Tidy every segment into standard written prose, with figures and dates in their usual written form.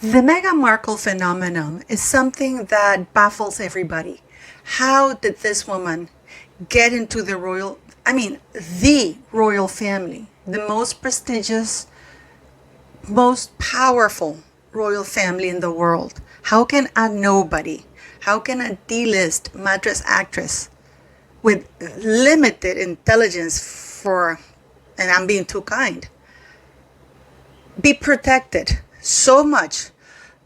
The Meghan Markle phenomenon is something that baffles everybody. How did this woman get into the royal family, the most prestigious, most powerful royal family in the world? How can a nobody, how can a D-list mattress actress with limited intelligence and I'm being too kind, be protected so much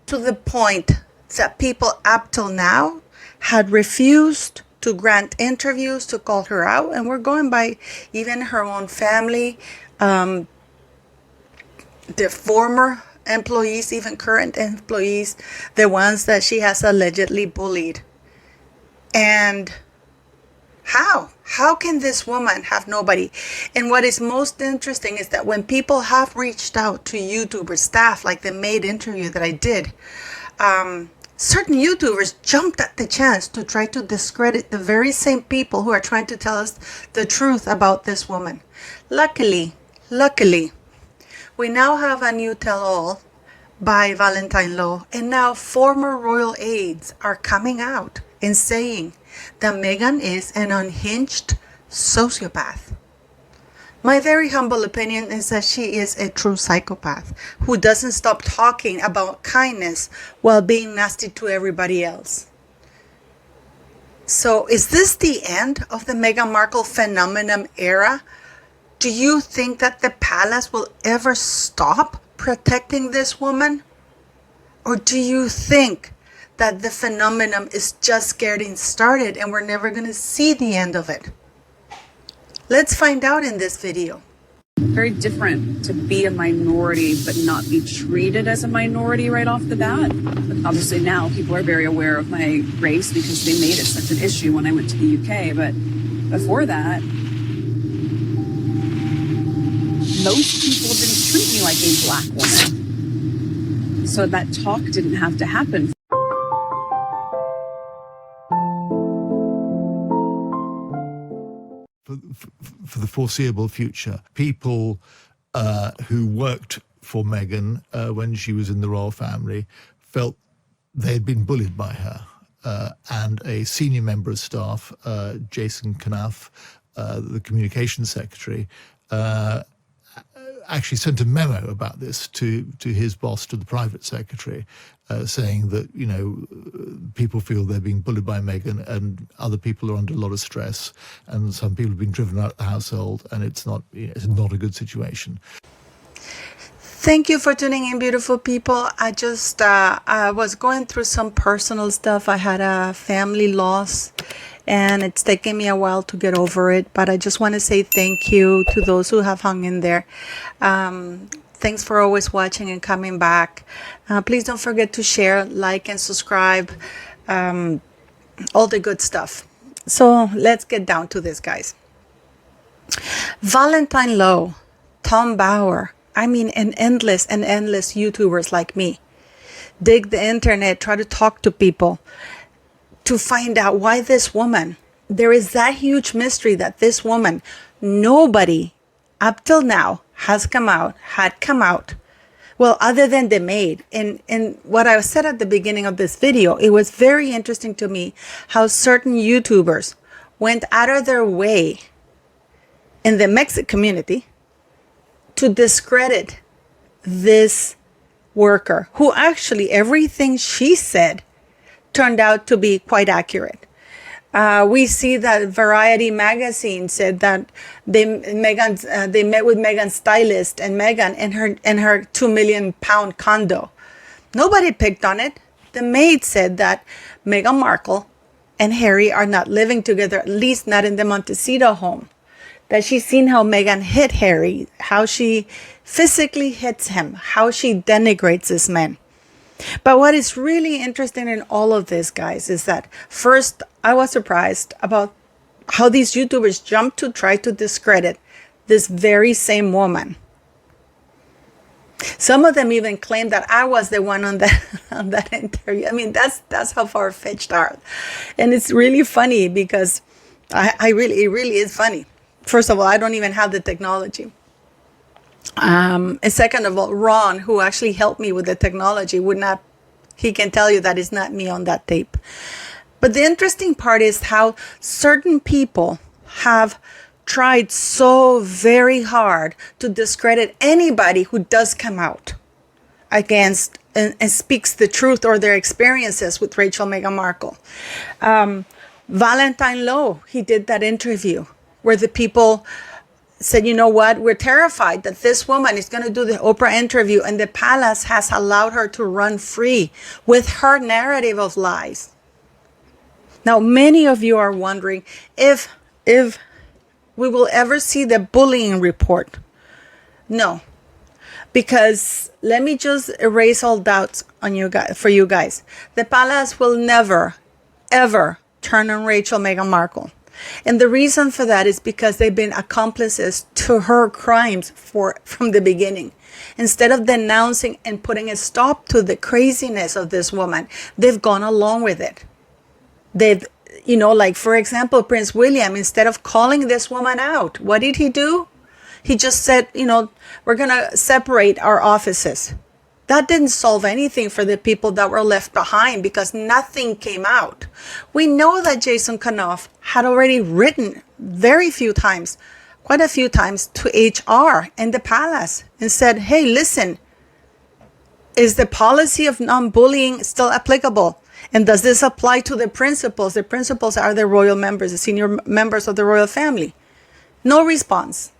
to the point that people up till now had refused to grant interviews to call her out? And we're going by even her own family, the former employees, even current employees, the ones that she has allegedly bullied. And how can this woman have nobody? And what is most interesting is that when people have reached out to YouTuber staff, like the maid interview that I did, certain YouTubers jumped at the chance to try to discredit the very same people who are trying to tell us the truth about this woman. Luckily, we now have a new tell-all by Valentine Lowe, and now former royal aides are coming out and saying that Meghan is an unhinged sociopath. My very humble opinion is that she is a true psychopath who doesn't stop talking about kindness while being nasty to everybody else. So is this the end of the Meghan Markle phenomenon era? Do you think that the palace will ever stop protecting this woman? Or do you think that the phenomenon is just getting started and we're never going to see the end of it? Let's find out in this video. Very different to be a minority but not be treated as a minority right off the bat. But obviously now people are very aware of my race because they made it such an issue when I went to the UK. But before that, most people didn't treat me like a black woman. So that talk didn't have to happen. For the foreseeable future, people who worked for Meghan when she was in the royal family felt they had been bullied by her. And a senior member of staff, Jason Knauf, the communications secretary, actually sent a memo about this to his boss, to the private secretary, saying that, you know, people feel they're being bullied by Meghan and other people are under a lot of stress and some people have been driven out of the household and it's not a good situation. Thank you for tuning in, beautiful people. I just I was going through some personal stuff. I had a family loss and it's taken me a while to get over it, but I just want to say thank you to those who have hung in there. Thanks for always watching and coming back. Please don't forget to share, like, and subscribe. All the good stuff. So let's get down to this, guys. Valentine Lowe, Tom Bauer, and endless YouTubers like me dig the internet, try to talk to people to find out why this woman, there is that huge mystery that this woman, nobody up till now had come out, well, other than the maid. And what I said at the beginning of this video, it was very interesting to me how certain YouTubers went out of their way in the Mexican community to discredit this worker, who actually everything she said turned out to be quite accurate. We see that Variety magazine said that they met with Meghan's stylist and Meghan in her 2 million pound condo. Nobody picked on it. The maid said that Meghan Markle and Harry are not living together, at least not in the Montecito home. That she's seen how Meghan hit Harry, how she physically hits him, how she denigrates this man. But what is really interesting in all of this, guys, is that first, I was surprised about how these YouTubers jumped to try to discredit this very same woman. Some of them even claim that I was the one on that interview. That's how far-fetched are. And it's really funny because it really is funny. First of all, I don't even have the technology. And second of all, Ron, who actually helped me with the technology, would not, he can tell you that is not me on that tape. But the interesting part is how certain people have tried so very hard to discredit anybody who does come out against and speaks the truth or their experiences with Rachel Meghan Markle. Valentine Lowe, he did that interview where the people said, you know what, we're terrified that this woman is going to do the Oprah interview and the palace has allowed her to run free with her narrative of lies. Now, many of you are wondering if we will ever see the bullying report. No, because let me just erase all doubts on you guys, for you guys. The palace will never, ever turn on Rachel Meghan Markle. And the reason for that is because they've been accomplices to her crimes from the beginning. Instead of denouncing and putting a stop to the craziness of this woman, they've gone along with it. They've, you know, like, for example, Prince William, instead of calling this woman out, what did he do? He just said, you know, we're going to separate our offices. That didn't solve anything for the people that were left behind because nothing came out. We know that Jason Kanoff had already written quite a few times to HR and the palace and said, hey, listen, is the policy of non-bullying still applicable? And does this apply to the principals? The principals are the royal members, the senior members of the royal family. No response.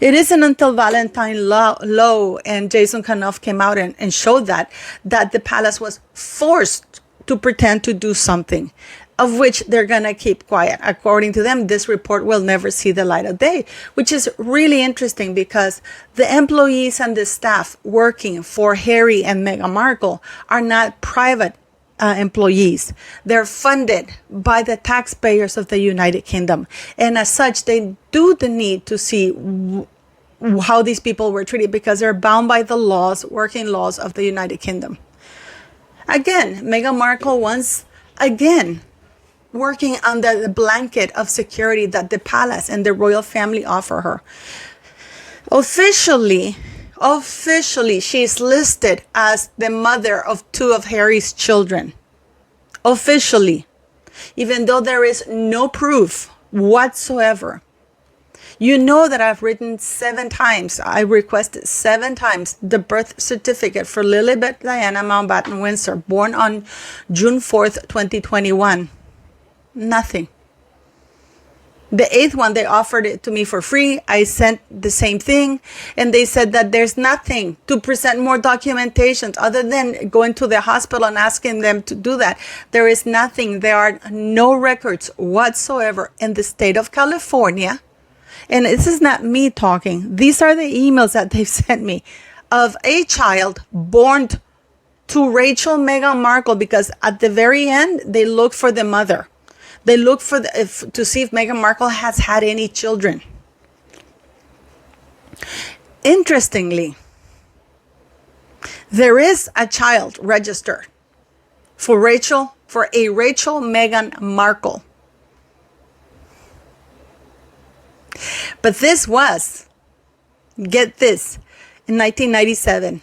It isn't until Valentine Lowe and Jason Kanoff came out and showed that the palace was forced to pretend to do something, of which they're going to keep quiet. According to them, this report will never see the light of day, which is really interesting because the employees and the staff working for Harry and Meghan Markle are not private employees. They're funded by the taxpayers of the United Kingdom. And as such, they do the need to see how these people were treated because they're bound by the laws, working laws of the United Kingdom. Again, Meghan Markle once again working under the blanket of security that the palace and the royal family offer her. Officially, she's listed as the mother of 2 of Harry's children. Officially, even though there is no proof whatsoever. You know that I've written 7 times, I requested 7 times the birth certificate for Lilibet Diana Mountbatten Windsor, born on June 4th, 2021. Nothing. The 8th one, they offered it to me for free. I sent the same thing. And they said that there's nothing to present more documentation other than going to the hospital and asking them to do that. There is nothing. There are no records whatsoever in the state of California. And this is not me talking. These are the emails that they've sent me of a child born to Rachel Meghan Markle, because at the very end, they look for the mother. They look for to see if Meghan Markle has had any children. Interestingly, there is a child registered for a Rachel Meghan Markle. But this was, get this, in 1997.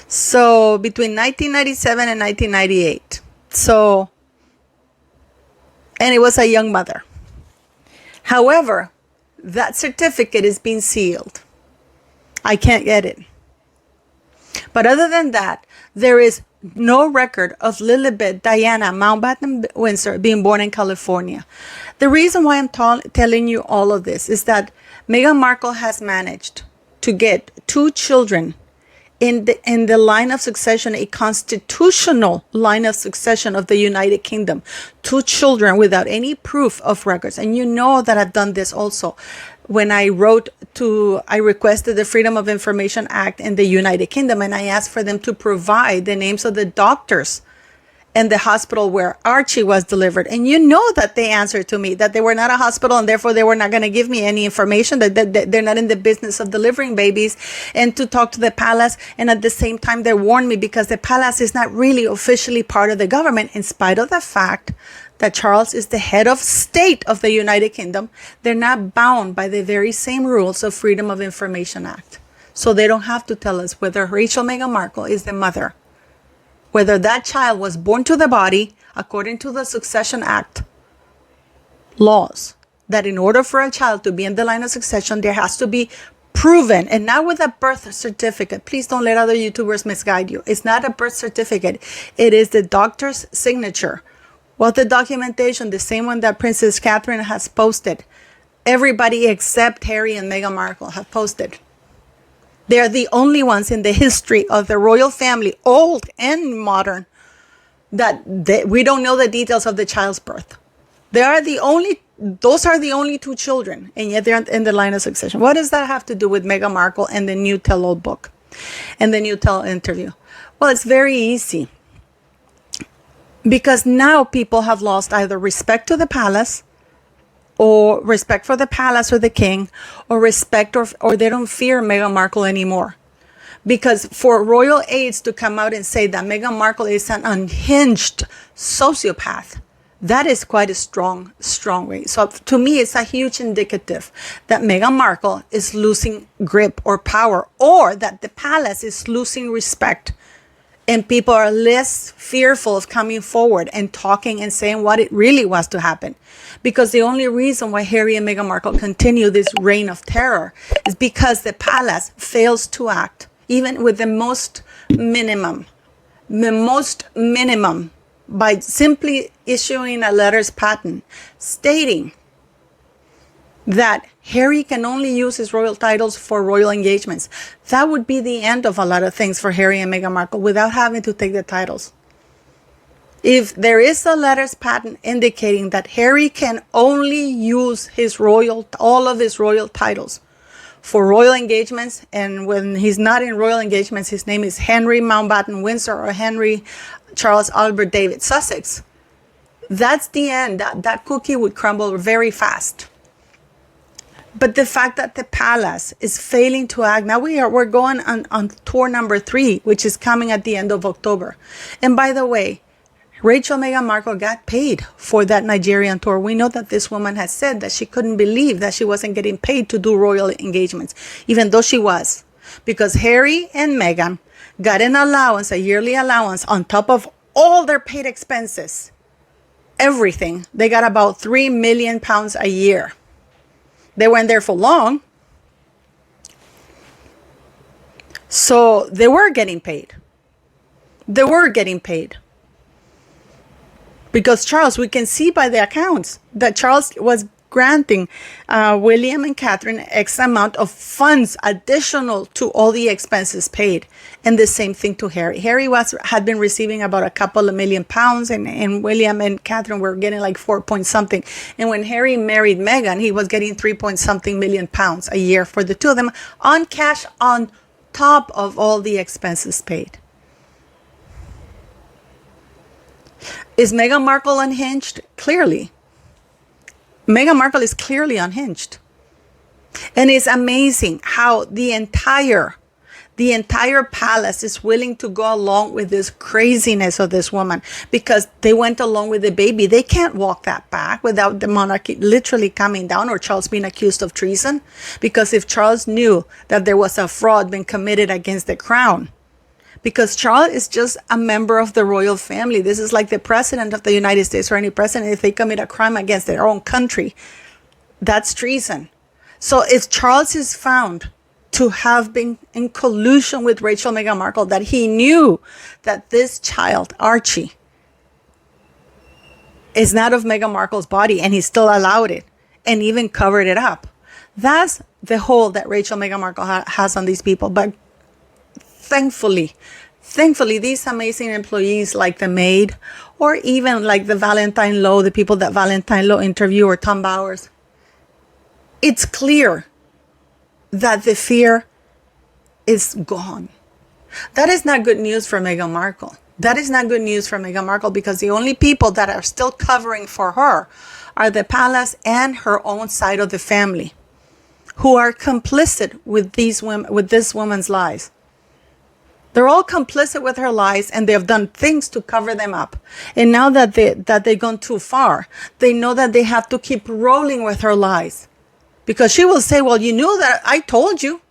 So between 1997 and 1998. So, and it was a young mother. However, that certificate is being sealed. I can't get it. But other than that, there is no record of Lilibet Diana Mountbatten Windsor being born in California. The reason why I'm telling you all of this is that Meghan Markle has managed to get 2 children in the line of succession, a constitutional line of succession of the United Kingdom. 2 children without any proof of records. And you know that I've done this also. When I requested the Freedom of Information Act in the United Kingdom, and I asked for them to provide the names of the doctors and the hospital where Archie was delivered. And you know that they answered to me that they were not a hospital and therefore they were not going to give me any information, that they're not in the business of delivering babies, and to talk to the palace. And at the same time, they warned me because the palace is not really officially part of the government, in spite of the fact that Charles is the head of state of the United Kingdom, they're not bound by the very same rules of Freedom of Information Act. So they don't have to tell us whether Rachel Meghan Markle is the mother, whether that child was born to the body according to the Succession Act laws, that in order for a child to be in the line of succession, there has to be proven, and not with a birth certificate. Please don't let other YouTubers misguide you. It's not a birth certificate. It is the doctor's signature. Well, the documentation, the same one that Princess Catherine has posted. Everybody except Harry and Meghan Markle have posted. They're the only ones in the history of the royal family, old and modern, that we don't know the details of the child's birth. Those are the only two children, and yet they're in the line of succession. What does that have to do with Meghan Markle and the new tell-all book and the new tell interview? Well, it's very easy. Because now people have lost either respect to the palace, or respect for the palace or the king, or respect or they don't fear Meghan Markle anymore. Because for royal aides to come out and say that Meghan Markle is an unhinged sociopath, that is quite a strong way. So to me, it's a huge indicative that Meghan Markle is losing grip or power, or that the palace is losing respect, and people are less fearful of coming forward and talking and saying what it really was to happen. Because the only reason why Harry and Meghan Markle continue this reign of terror is because the palace fails to act, even with the most minimum, by simply issuing a letters patent stating that Harry can only use his royal titles for royal engagements. That would be the end of a lot of things for Harry and Meghan Markle without having to take the titles. If there is a letters patent indicating that Harry can only use all of his royal titles for royal engagements, and when he's not in royal engagements, his name is Henry Mountbatten Windsor or Henry Charles Albert David Sussex, that's the end. That cookie would crumble very fast. But the fact that the palace is failing to act, now we're going on tour number 3, which is coming at the end of October. And by the way, Rachel Meghan Markle got paid for that Nigerian tour. We know that this woman has said that she couldn't believe that she wasn't getting paid to do royal engagements, even though she was. Because Harry and Meghan got an allowance, a yearly allowance, on top of all their paid expenses. Everything. They got about £3 million a year. They weren't there for long. So they were getting paid. Because Charles, we can see by the accounts that Charles was granting William and Catherine X amount of funds additional to all the expenses paid. And the same thing to Harry. Harry had been receiving about a couple of £1 million, and William and Catherine were getting like 4 point something. And when Harry married Meghan, he was getting 3 point something million a year for the two of them on cash on top of all the expenses paid. Is Meghan Markle unhinged? Clearly. Meghan Markle is clearly unhinged. And it's amazing how the entire palace is willing to go along with this craziness of this woman, because they went along with the baby. They can't walk that back without the monarchy literally coming down or Charles being accused of treason. Because if Charles knew that there was a fraud being committed against the crown, because Charles is just a member of the royal family. This is like the president of the United States or any president. If they commit a crime against their own country, that's treason. So if Charles is found to have been in collusion with Rachel Meghan Markle, that he knew that this child, Archie, is not of Meghan Markle's body, and he still allowed it and even covered it up. That's the hold that Rachel Meghan Markle has on these people. But thankfully, these amazing employees like the maid, or even like the Valentine Lowe, the people that Valentine Lowe interviewed, or Tom Bowers, it's clear that the fear is gone. That is not good news for Meghan Markle. That is not good news for Meghan Markle, because the only people that are still covering for her are the palace and her own side of the family, who are complicit with this woman's lies. They're all complicit with her lies, and they have done things to cover them up. And now that they've gone too far, they know that they have to keep rolling with her lies. Because she will say, well, you knew that, I told you.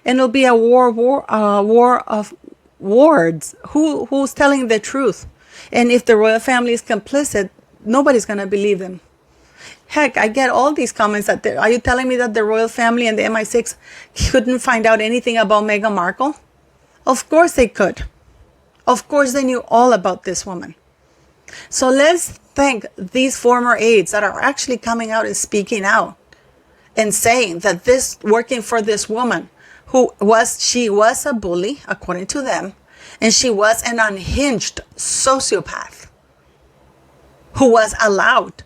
And it'll be a war of words. Who's telling the truth? And if the royal family is complicit, nobody's going to believe them. Heck, I get all these comments that, are you telling me that the royal family and the MI6 couldn't find out anything about Meghan Markle? Of course they could. Of course they knew all about this woman. So let's thank these former aides that are actually coming out and speaking out and saying that this, working for this woman, she was a bully, according to them, and she was an unhinged sociopath who was allowed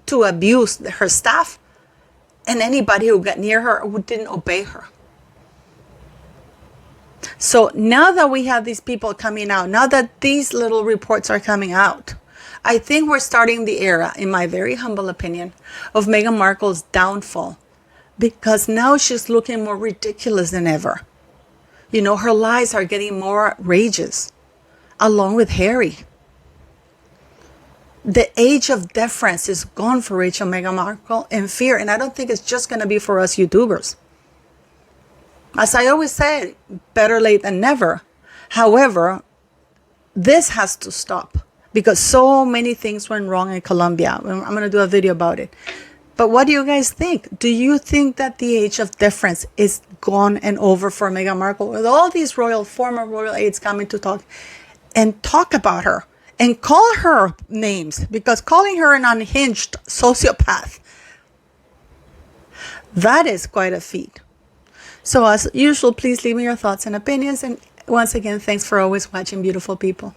to abuse her staff and anybody who got near her or who didn't obey her. So now that we have these people coming out, now that these little reports are coming out, I think we're starting the era, in my very humble opinion, of Meghan Markle's downfall. Because now she's looking more ridiculous than ever. You know, her lies are getting more outrageous, along with Harry. The age of deference is gone for Rachel Meghan Markle in fear, and I don't think it's just going to be for us YouTubers. As I always say, better late than never. However, this has to stop because so many things went wrong in Colombia. I'm going to do a video about it. But what do you guys think? Do you think that the age of deference is gone and over for Meghan Markle, with all these former royal aides coming to talk about her and call her names? Because calling her an unhinged sociopath, that is quite a feat. So as usual, please leave me your thoughts and opinions. And once again, thanks for always watching, beautiful people.